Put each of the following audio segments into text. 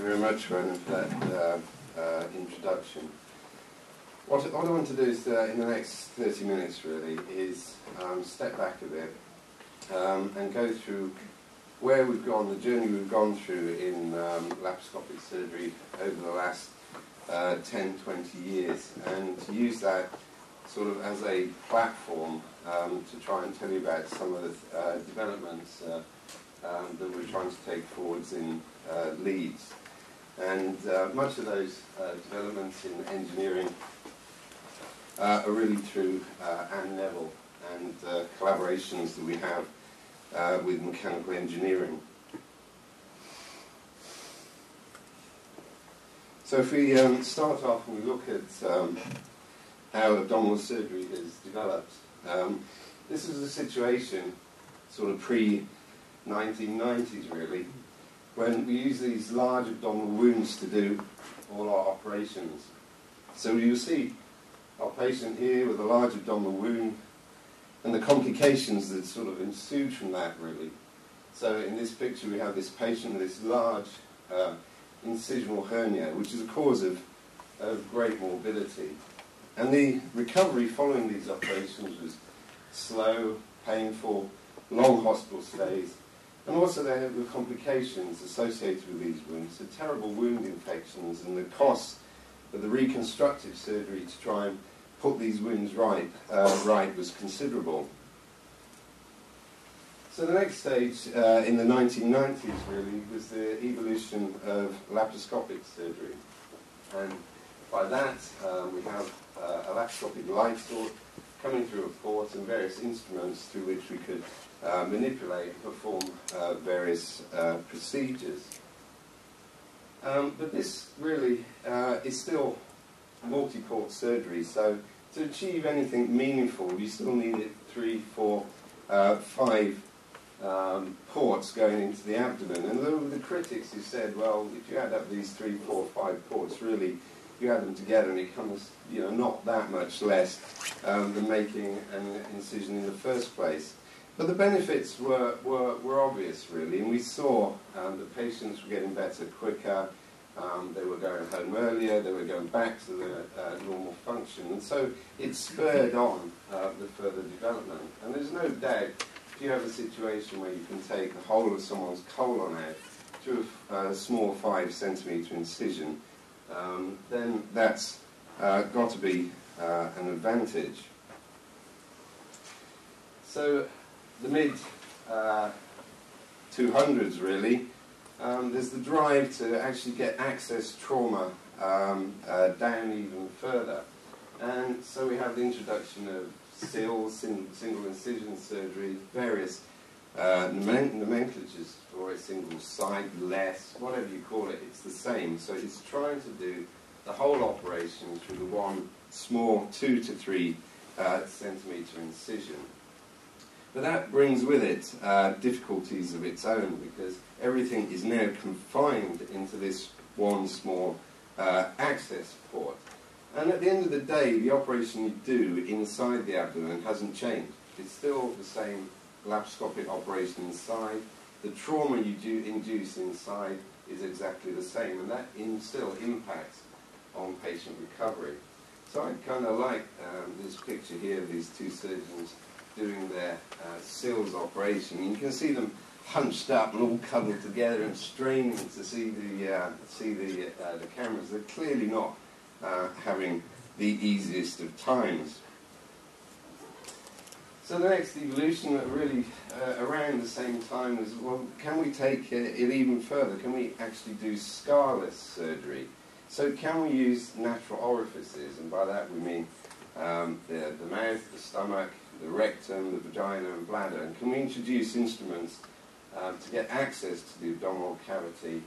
you very much, Ronan, for that introduction. What I want to do is, in the next 30 minutes really, is step back a bit and go through where we've gone, the journey we've gone through in laparoscopic surgery over the last 10, 20 years, and to use that sort of as a platform to try and tell you about some of the developments that we're trying to take forwards in Leeds. And much of those developments in engineering are really through Anne Neville and collaborations that we have with mechanical engineering. So if we start off and we look at how abdominal surgery has developed, this is a situation sort of pre-1990s really, when we use these large abdominal wounds to do all our operations. So you see our patient here with a large abdominal wound and the complications that sort of ensued from that really. So in this picture we have this patient with this large incisional hernia, which is a cause of great morbidity. And the recovery following these operations was slow, painful, long hospital stays, and also there were complications associated with these wounds, so terrible wound infections, and the cost of the reconstructive surgery to try and put these wounds right was considerable. So the next stage in the 1990s really was the evolution of laparoscopic surgery, and by that we have a laparoscopic light source coming through a port and various instruments through which we could manipulate and perform various procedures. But this really is still multi-port surgery, so to achieve anything meaningful you still needed 3, 4, 5 ports going into the abdomen. And there were the critics who said, well, if you add up these 3, 4, 5 ports, really you add them together and it comes, not that much less than making an incision in the first place. But the benefits were obvious really, and we saw that patients were getting better quicker, they were going home earlier, they were going back to their normal function, and so it spurred on the further development. And there's no doubt, if you have a situation where you can take the whole of someone's colon out through a small 5 centimetre incision, then that's got to be an advantage. So the mid-200s really, there's the drive to actually get access trauma down even further. And so we have the introduction of SILS, single incision surgery, various nomenclatures for a single site, less, whatever you call it, it's the same. So it's trying to do the whole operation through the one small 2 to 3 centimetre incision. But that brings with it difficulties of its own, because everything is now confined into this one small access port. And at the end of the day, the operation you do inside the abdomen hasn't changed. It's still the same laparoscopic operation inside. The trauma you do induce inside is exactly the same, and that still impacts on patient recovery. So I kind of like this picture here of these two surgeons doing their SILS operation. You can see them hunched up and all cuddled together and straining to see the cameras. They're clearly not having the easiest of times. So the next evolution, really around the same time, is, well, can we take it even further? Can we actually do scarless surgery? So can we use natural orifices? And by that we mean the mouth, the stomach, the rectum, the vagina and bladder. And can we introduce instruments to get access to the abdominal cavity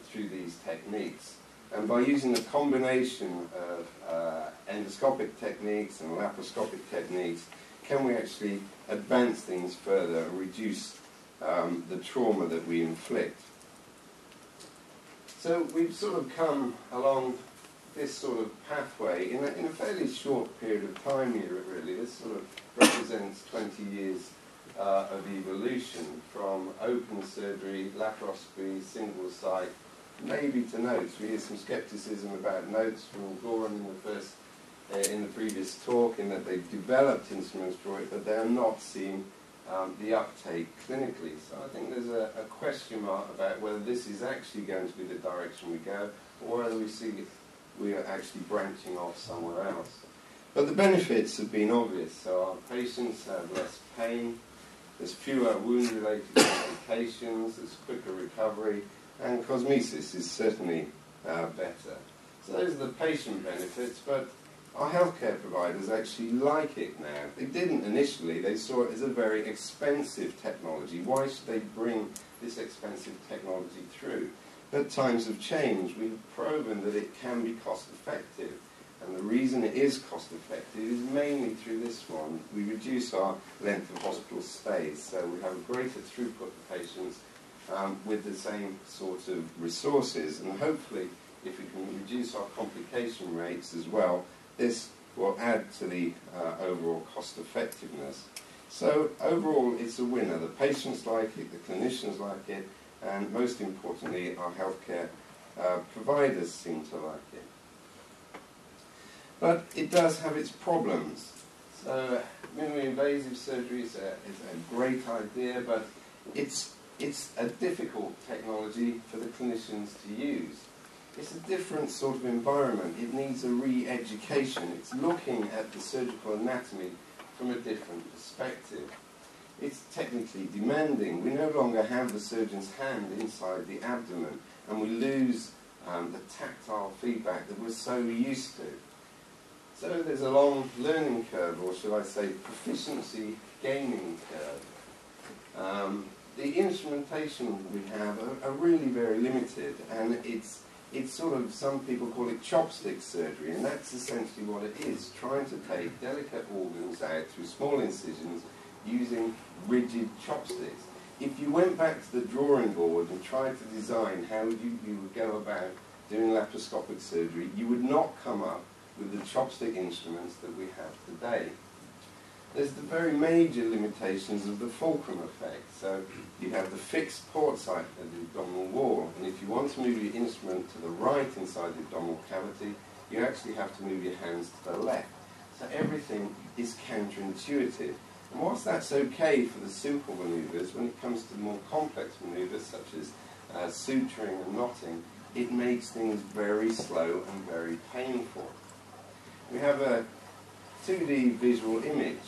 through these techniques? And by using a combination of endoscopic techniques and laparoscopic techniques, can we actually advance things further and reduce the trauma that we inflict? So we've sort of come along this sort of pathway in a fairly short period of time here, really. This sort of represents 20 years of evolution from open surgery, laparoscopy, single site, maybe to notes. We hear some skepticism about notes from Goran in the previous talk, in that they've developed instruments for it, but they're not seeing the uptake clinically. So I think there's a question mark about whether this is actually going to be the direction we go, or whether we are actually branching off somewhere else. But the benefits have been obvious. So our patients have less pain, there's fewer wound-related complications, there's quicker recovery, and cosmesis is certainly better. So those are the patient benefits, but our healthcare providers actually like it now. They didn't initially. They saw it as a very expensive technology. Why should they bring this expensive technology through? But times have changed. We've proven that it can be cost-effective. And the reason it is cost-effective is mainly through this one. We reduce our length of hospital stays, so we have a greater throughput for patients with the same sort of resources. And hopefully, if we can reduce our complication rates as well, this will add to the overall cost-effectiveness. So overall, it's a winner. The patients like it, the clinicians like it, and most importantly, our healthcare providers seem to like it. But it does have its problems. So minimally invasive surgery is a great idea, but it's a difficult technology for the clinicians to use. It's a different sort of environment. It needs a re-education. It's looking at the surgical anatomy from a different perspective. It's technically demanding. We no longer have the surgeon's hand inside the abdomen, and we lose the tactile feedback that we're so used to. So there's a long learning curve, or shall I say proficiency gaining curve. The instrumentation we have are really very limited, and it's sort of, some people call it chopstick surgery, and that's essentially what it is, trying to take delicate organs out through small incisions using rigid chopsticks. If you went back to the drawing board and tried to design how you would go about doing laparoscopic surgery, you would not come up with the chopstick instruments that we have today. There's the very major limitations of the fulcrum effect. So you have the fixed port site of the abdominal wall, and if you want to move your instrument to the right inside the abdominal cavity, you actually have to move your hands to the left. So everything is counterintuitive. And whilst that's okay for the simple manoeuvres, when it comes to more complex manoeuvres such as suturing and knotting, it makes things very slow and very painful. We have a 2D visual image,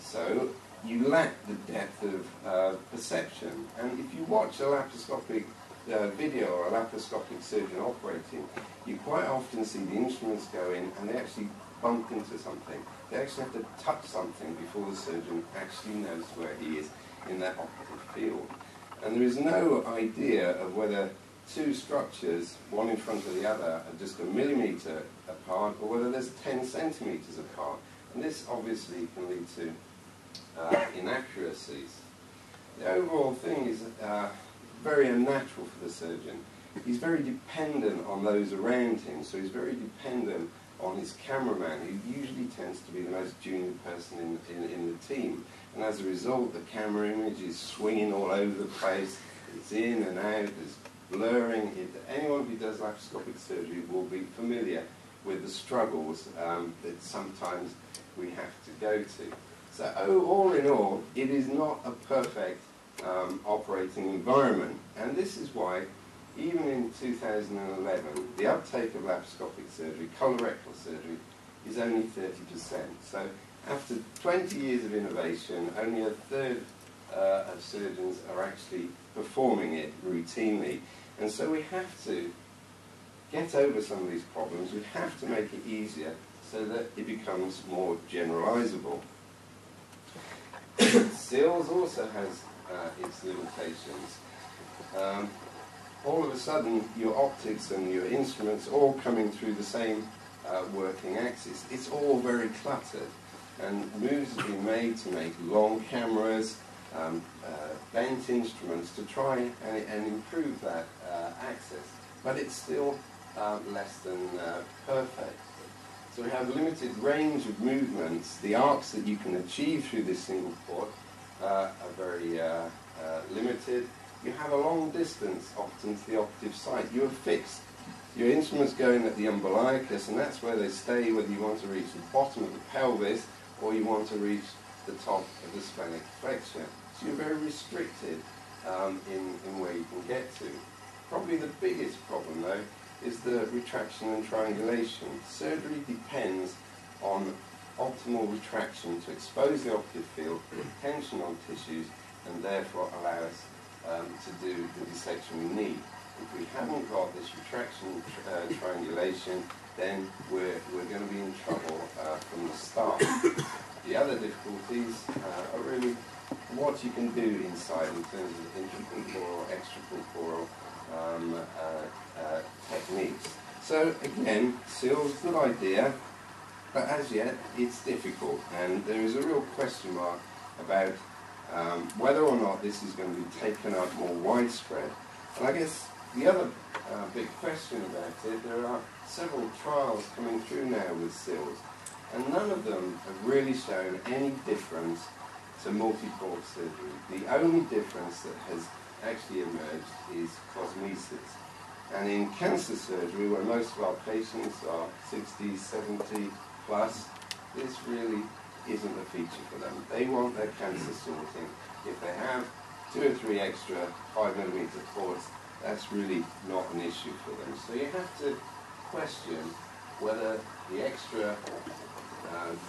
so you lack the depth of perception. And if you watch a laparoscopic video or a laparoscopic surgeon operating, you quite often see the instruments go in and they actually bump into something. They actually have to touch something before the surgeon actually knows where he is in that operative field. And there is no idea of whether two structures, one in front of the other, are just a millimetre apart, or whether there's 10 centimetres apart. And this obviously can lead to inaccuracies. The overall thing is very unnatural for the surgeon. He's very dependent on those around him, so he's very dependent on his cameraman, who usually tends to be the most junior person in the team. And as a result, the camera image is swinging all over the place, it's in and out, there's blurring. Anyone who does laparoscopic surgery will be familiar with the struggles that sometimes we have to go to. So all in all, it is not a perfect operating environment. And this is why, even in 2011, the uptake of laparoscopic surgery, colorectal surgery, is only 30%. So after 20 years of innovation, only a third of surgeons are actually performing it routinely. And so we have to get over some of these problems. We have to make it easier so that it becomes more generalizable. SILS also has its limitations. All of a sudden, your optics and your instruments all coming through the same working axis. It's all very cluttered, and moves have been made to make long cameras, bent instruments to try and improve that access, but it's still less than perfect. So we have a limited range of movements. The arcs that you can achieve through this single port are very limited, you have a long distance often to the operative site. You are fixed. Your instruments go in at the umbilicus, and that's where they stay, whether you want to reach the bottom of the pelvis or you want to reach the top of the splenic flexure. So you're very restricted in where you can get to. Probably the biggest problem, though, is the retraction and triangulation. Surgery depends on optimal retraction to expose the operative field, put tension on tissues, and therefore allow us to do the dissection we need. If we haven't got this retraction triangulation, then we're going to be in trouble from the start. The other difficulties are really what you can do inside in terms of intracorporeal, extracorporeal techniques. So again, seals, good idea, but as yet it's difficult, and there is a real question mark about whether or not this is going to be taken up more widespread. And I guess the other big question about it, there are several trials coming through now with seals, and none of them have really shown any difference to multi-port surgery. The only difference that has actually emerged is cosmesis. And in cancer surgery, where most of our patients are 60, 70 plus, this really isn't a feature for them. They want their cancer sorting. If they have 2 or 3 extra 5mm ports, that's really not an issue for them. So you have to question whether the extra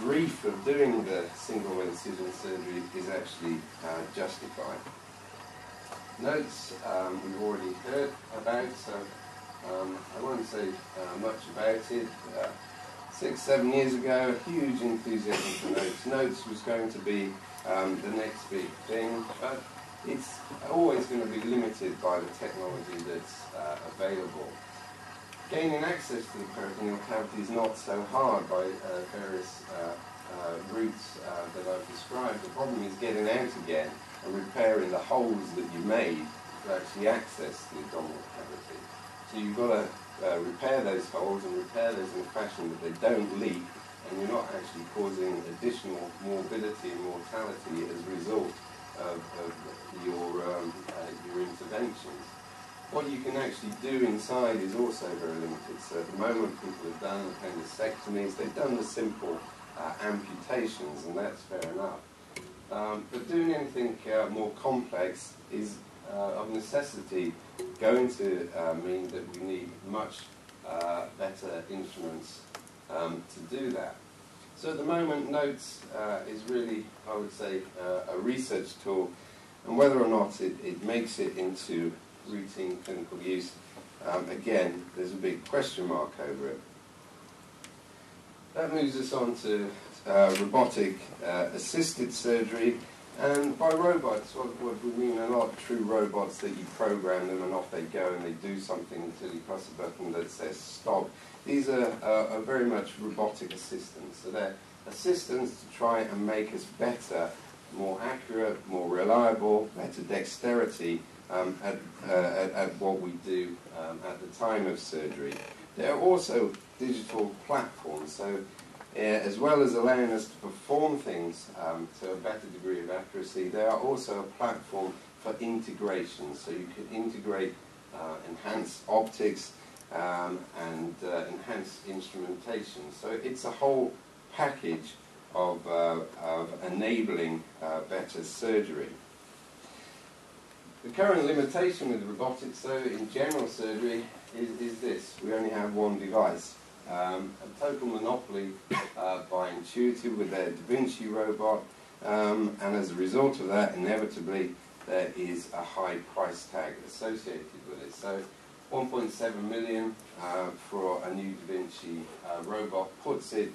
grief of doing the single incision surgery is actually justified. Notes we've already heard about, so I won't say much about it. 6, 7 years ago, huge enthusiasm for notes. Notes was going to be the next big thing, but it's always going to be limited by the technology that's available. Gaining access to the peritoneal cavity is not so hard by various routes that I've described. The problem is getting out again and repairing the holes that you made to actually access the abdominal cavity. So you've got to repair those holes and repair those in a fashion that they don't leak, and you're not actually causing additional morbidity and mortality as a result of your interventions. What you can actually do inside is also very limited. So at the moment people have done appendicectomies, they've done the simple amputations, and that's fair enough. But doing anything more complex is of necessity going to mean that we need much better instruments to do that. So at the moment, notes is really, I would say, a research tool, and whether or not it makes it into routine clinical use, again, there's a big question mark over it. That moves us on to robotic-assisted surgery, and by robots, what we mean are not true robots that you program them and off they go and they do something until you press a button that says stop. These are very much robotic assistants. So they're assistants to try and make us better, more accurate, more reliable, better dexterity at what we do at the time of surgery. They're also digital platforms, so as well as allowing us to perform things to a better degree of accuracy, they are also a platform for integration. So you can integrate enhanced optics and enhanced instrumentation. So it's a whole package of enabling better surgery. The current limitation with robotics, though, in general surgery is this: we only have one device. A total monopoly by Intuitive with their Da Vinci robot, and as a result of that, inevitably, there is a high price tag associated with it. So 1.7 million for a new Da Vinci robot puts it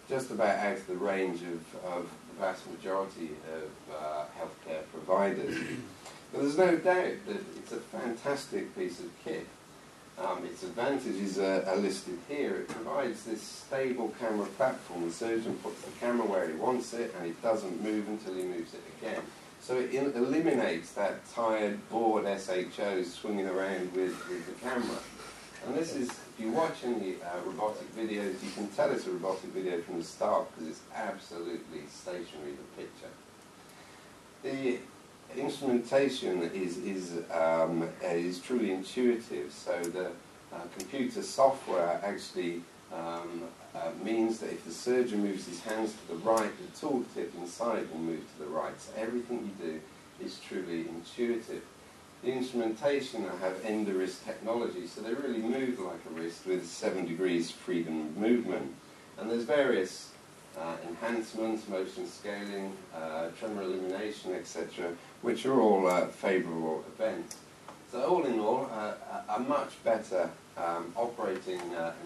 just about out of the range of the vast majority of healthcare providers. But there's no doubt that it's a fantastic piece of kit. Its advantages are listed here. It provides this stable camera platform. The surgeon puts the camera where he wants it, and it doesn't move until he moves it again. So it eliminates that tired, bored SHO swinging around with the camera. And this is, if you watch any robotic videos, you can tell it's a robotic video from the start because it's absolutely stationary, the picture. The instrumentation is truly intuitive. So the computer software actually means that if the surgeon moves his hands to the right, the tooltip inside will move to the right. So everything you do is truly intuitive. The instrumentation have end-to-wrist technology, so they really move like a wrist with 7 degrees freedom of movement. And there's various enhancements, motion scaling, tremor elimination, etc., which are all favourable events. So all in all, a much better operating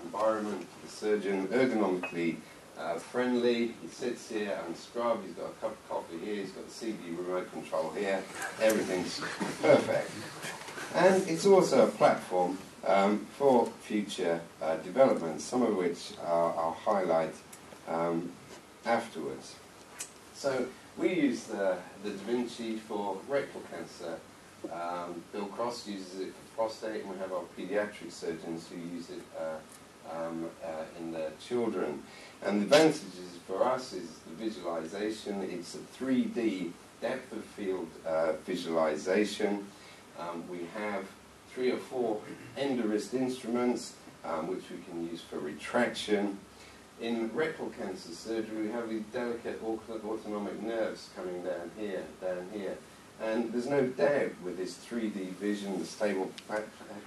environment for the surgeon, ergonomically friendly. He sits here and scrub, he's got a cup of coffee here, he's got the CD remote control here, everything's perfect. And it's also a platform for future developments, some of which I'll highlight afterwards. So we use the Da Vinci for rectal cancer. Bill Cross uses it for prostate, and we have our pediatric surgeons who use it in their children. And the advantages for us is the visualization. It's a 3D depth of field visualization. We have 3 or 4 end-to-wrist instruments which we can use for retraction. In rectal cancer surgery, we have these delicate autonomic nerves coming down here, and there's no doubt with this 3D vision, the stable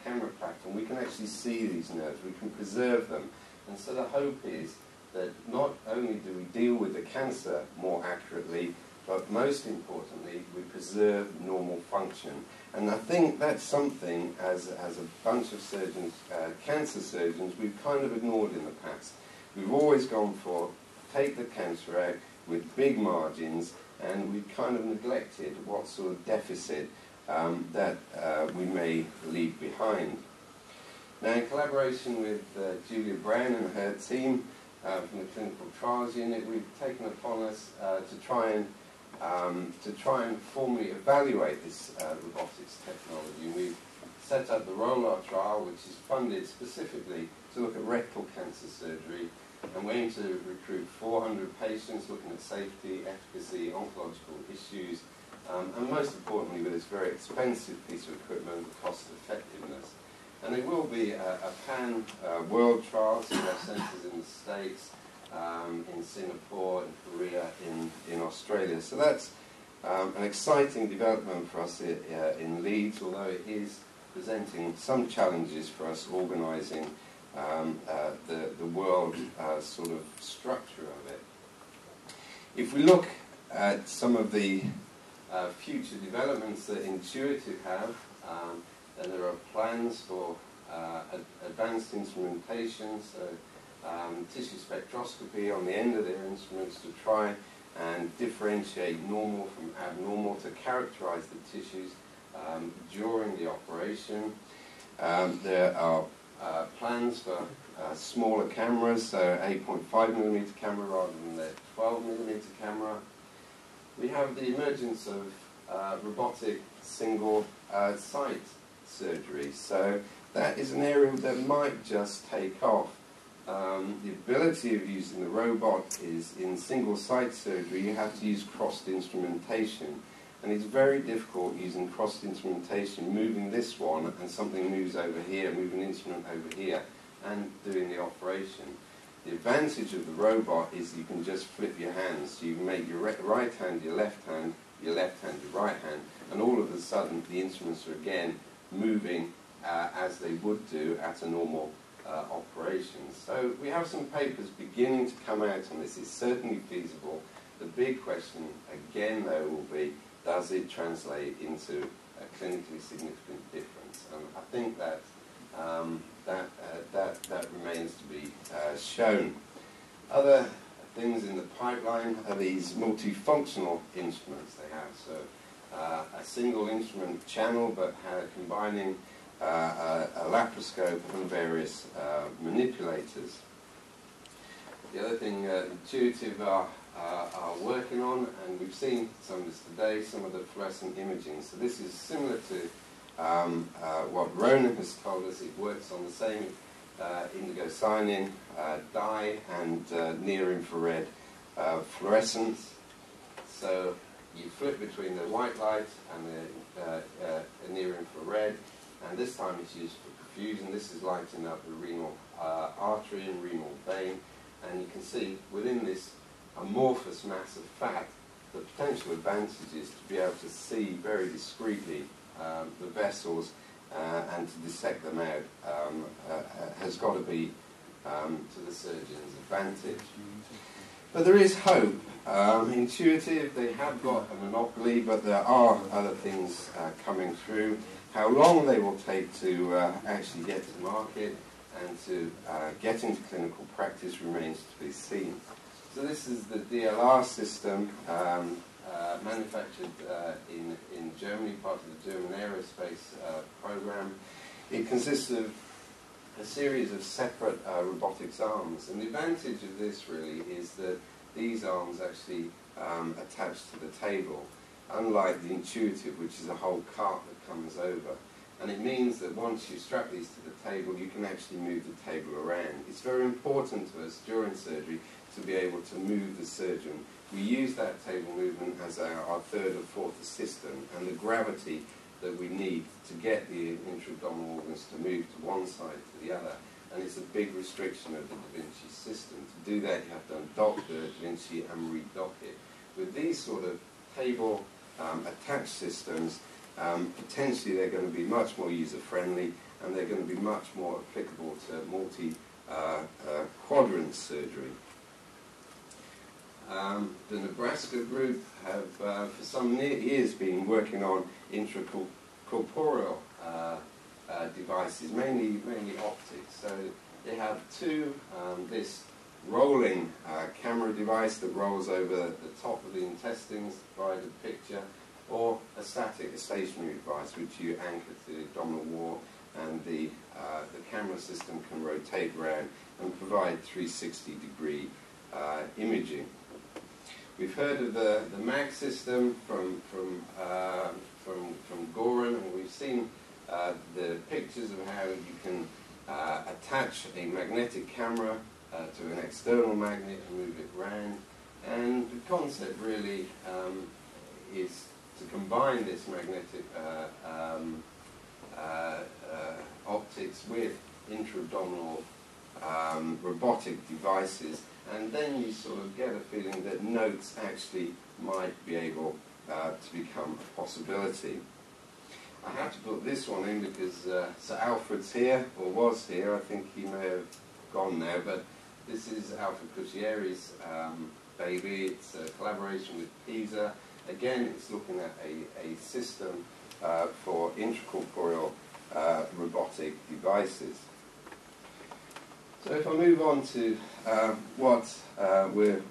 camera platform, we can actually see these nerves, we can preserve them. And so the hope is that not only do we deal with the cancer more accurately, but most importantly, we preserve normal function. And I think that's something, as a bunch of surgeons, cancer surgeons, we've kind of ignored in the past. We've always gone for take the cancer out with big margins, and we've kind of neglected what sort of deficit that we may leave behind. Now, in collaboration with Julia Brown and her team from the Clinical Trials Unit, we've taken upon us to try and formally evaluate this robotics technology. We've set up the Rollout trial, which is funded specifically to look at rectal cancer surgery, and we aim to recruit 400 patients looking at safety, efficacy, oncological issues, and most importantly with this very expensive piece of equipment, cost effectiveness. And it will be a pan-world trial, so we have centres in the States, in Singapore, in Korea, in Australia. So that's an exciting development for us in Leeds, although it is presenting some challenges for us organising the world sort of structure of it. If we look at some of the future developments that Intuitive have, then there are plans for advanced instrumentation, so tissue spectroscopy on the end of their instruments to try and differentiate normal from abnormal, to characterize the tissues during the operation. There are plans for smaller cameras, so 8.5mm camera rather than the 12mm camera. We have the emergence of robotic single site surgery, so that is an area that might just take off. The ability of using the robot is in single site surgery you have to use crossed instrumentation, and it's very difficult using crossed instrumentation, moving this one and something moves over here, moving an instrument over here and doing the operation. The advantage of the robot is you can just flip your hands, so you can make your right hand your left hand your right hand, and all of a sudden the instruments are again moving as they would do at a normal operation. So we have some papers beginning to come out on this. It's certainly feasible. The big question again though will be, does it translate into a clinically significant difference? And I think that that remains to be shown. Other things in the pipeline are these multifunctional instruments they have. So a single instrument channel, but combining a laparoscope and various manipulators. The other thing Intuitive are working on, and we've seen some of this today, some of the fluorescent imaging. So this is similar to what Ronan has told us. It works on the same indigo cyanin dye and near-infrared fluorescence. So you flip between the white light and the near infrared, and this time it's used for perfusion. This is lighting up the renal artery and renal vein, and you can see within this amorphous mass of fat, the potential advantage is to be able to see very discreetly the vessels and to dissect them out has got to be to the surgeon's advantage. But there is hope. Intuitive, they have got a monopoly, but there are other things coming through. How long they will take to actually get to market and to get into clinical practice remains to be seen. So this is the DLR system, manufactured in Germany, part of the German aerospace program. It consists of a series of separate robotics arms, and the advantage of this really is that these arms actually attach to the table, unlike the Intuitive, which is a whole cart that comes over. And it means that once you strap these to the table, you can actually move the table around. It's very important to us during surgery to be able to move the surgeon. We use that table movement as our third or fourth assistant, and the gravity that we need to get the intra-abdominal organs to move to one side to the other. And it's a big restriction of the Da Vinci system. To do that, you have to undock the Da Vinci and redock it. With these sort of table attached systems, potentially they're going to be much more user-friendly, and they're going to be much more applicable to multi-quadrant surgery. The Nebraska group have, for some years, been working on intracorporeal devices, mainly optics. So they have two, this rolling camera device that rolls over the top of the intestines by the picture, or a static, a stationary device which you anchor to the abdominal wall, and the camera system can rotate around and provide 360-degree imaging. We've heard of the MAG system from Goran, and we've seen the pictures of how you can attach a magnetic camera to an external magnet and move it around. And the concept really is to combine this magnetic optics with intra-abdominal robotic devices, and then you sort of get a feeling that notes actually might be able to become a possibility. I have to put this one in because Sir Alfred's here, or was here. I think he may have gone now, but this is Alfred Cuschieri's baby. It's a collaboration with PISA. Again, it's looking at a system for intracorporeal robotic devices. So if I move on to what we're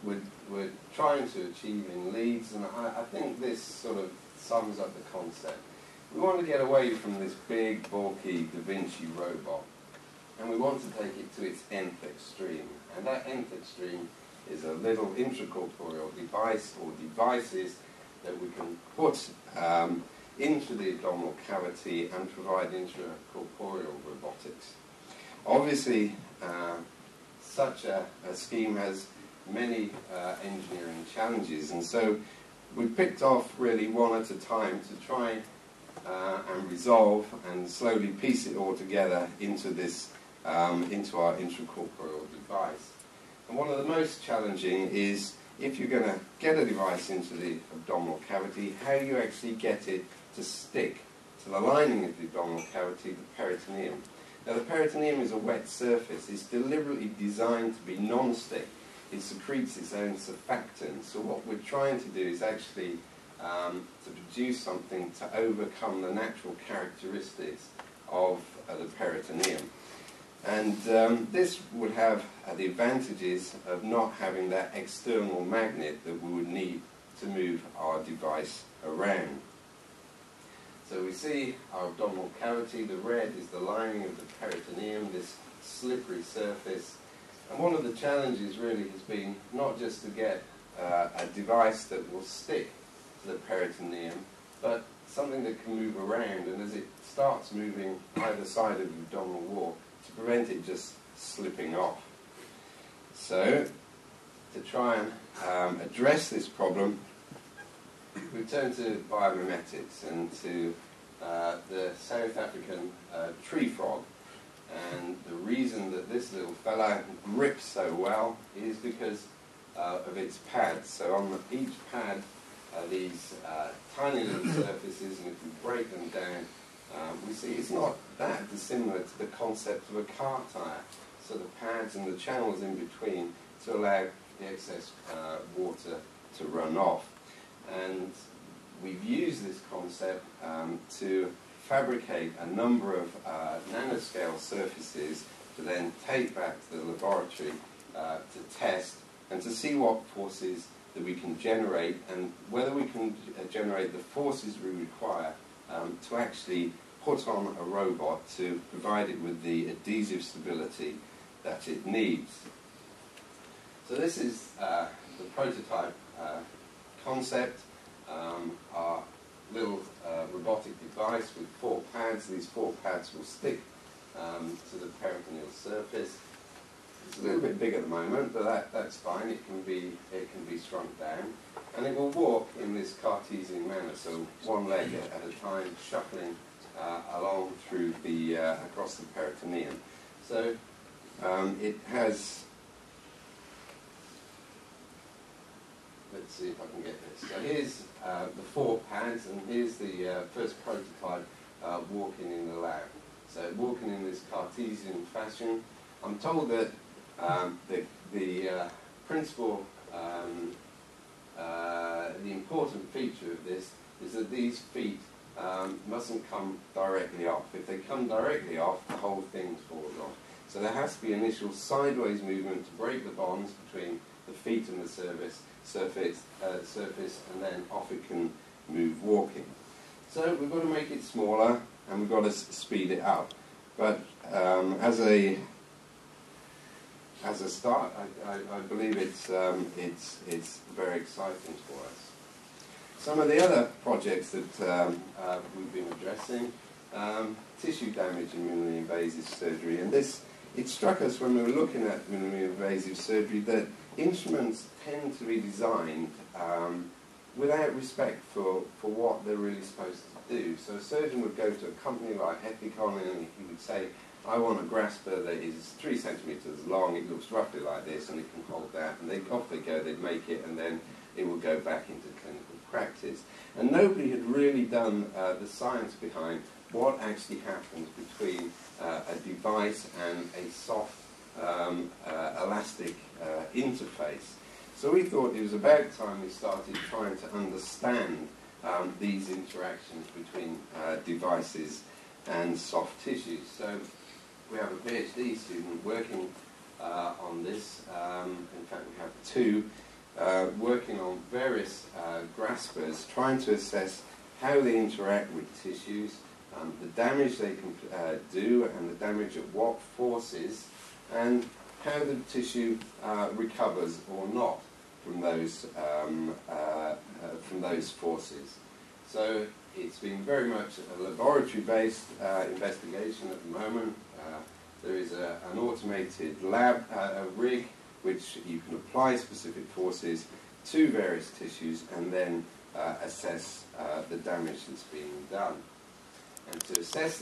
trying to achieve in Leeds, and I think this sort of sums up the concept. We want to get away from this big, bulky Da Vinci robot, and we want to take it to its nth extreme. And that nth extreme is a little intracorporeal device, or devices, that we can put into the abdominal cavity and provide intracorporeal robotics. Obviously, such a scheme has many engineering challenges, and so we picked off really one at a time to try and resolve and slowly piece it all together into this, into our intracorporeal device. And one of the most challenging is, if you're going to get a device into the abdominal cavity, how you actually get it to stick to the lining of the abdominal cavity, the peritoneum. Now, the peritoneum is a wet surface. It's deliberately designed to be non-stick. It secretes its own surfactant. So what we're trying to do is actually to produce something to overcome the natural characteristics of the peritoneum. And this would have the advantages of not having that external magnet that we would need to move our device around. So we see our abdominal cavity. The red is the lining of the peritoneum, this slippery surface. And one of the challenges really has been not just to get a device that will stick to the peritoneum, but something that can move around, and as it starts moving either side of the abdominal wall, to prevent it just slipping off. So, to try and address this problem, we turn to biomimetics and to the South African tree frog. And the reason that this little fella grips so well is because of its pads. So on each pad are these tiny little surfaces, and if we break them down, we see it's not that dissimilar to the concept of a car tyre. So the pads and the channels in between to allow the excess water to run off. And we've used this concept to fabricate a number of nanoscale surfaces to then take back to the laboratory to test and to see what forces that we can generate and whether we can generate the forces we require to actually put on a robot to provide it with the adhesive stability that it needs. So this is the prototype concept. Our little robotic device with 4 pads. These 4 pads will stick to the peritoneal surface. It's a little bit big at the moment, but that's fine. It can be shrunk down, and it will walk in this Cartesian manner. So one leg at a time, shuffling along through the across the peritoneum. So it has. Let's see if I can get this. So here's the 4 pads, and here's the first prototype walking in the lab. So walking in this Cartesian fashion. I'm told that the principal, the important feature of this is that these feet mustn't come directly off. If they come directly off, the whole thing falls off. So there has to be initial sideways movement to break the bonds between the feet and the surface, and then off it can move walking. So we've got to make it smaller, and we've got to speed it up. But as a start, I believe it's very exciting for us. Some of the other projects that we've been addressing, tissue damage in minimally invasive surgery, and it struck us when we were looking at minimally invasive surgery that instruments tend to be designed without respect for what they're really supposed to do. So a surgeon would go to a company like Ethicon and he would say, I want a grasper that is 3 centimetres long, it looks roughly like this, and it can hold that. And off they go, they'd make it, and then it would go back into clinical practice. And nobody had really done the science behind what actually happens between a device and a soft, elastic interface. So we thought it was about time we started trying to understand these interactions between devices and soft tissues. So we have a PhD student working on this. In fact, we have 2 working on various graspers, trying to assess how they interact with tissues, the damage they can do, and the damage at what forces, and how the tissue recovers or not from those forces. So it's been very much a laboratory-based investigation at the moment. There is an automated lab rig which you can apply specific forces to various tissues and then assess the damage that's being done. And to assess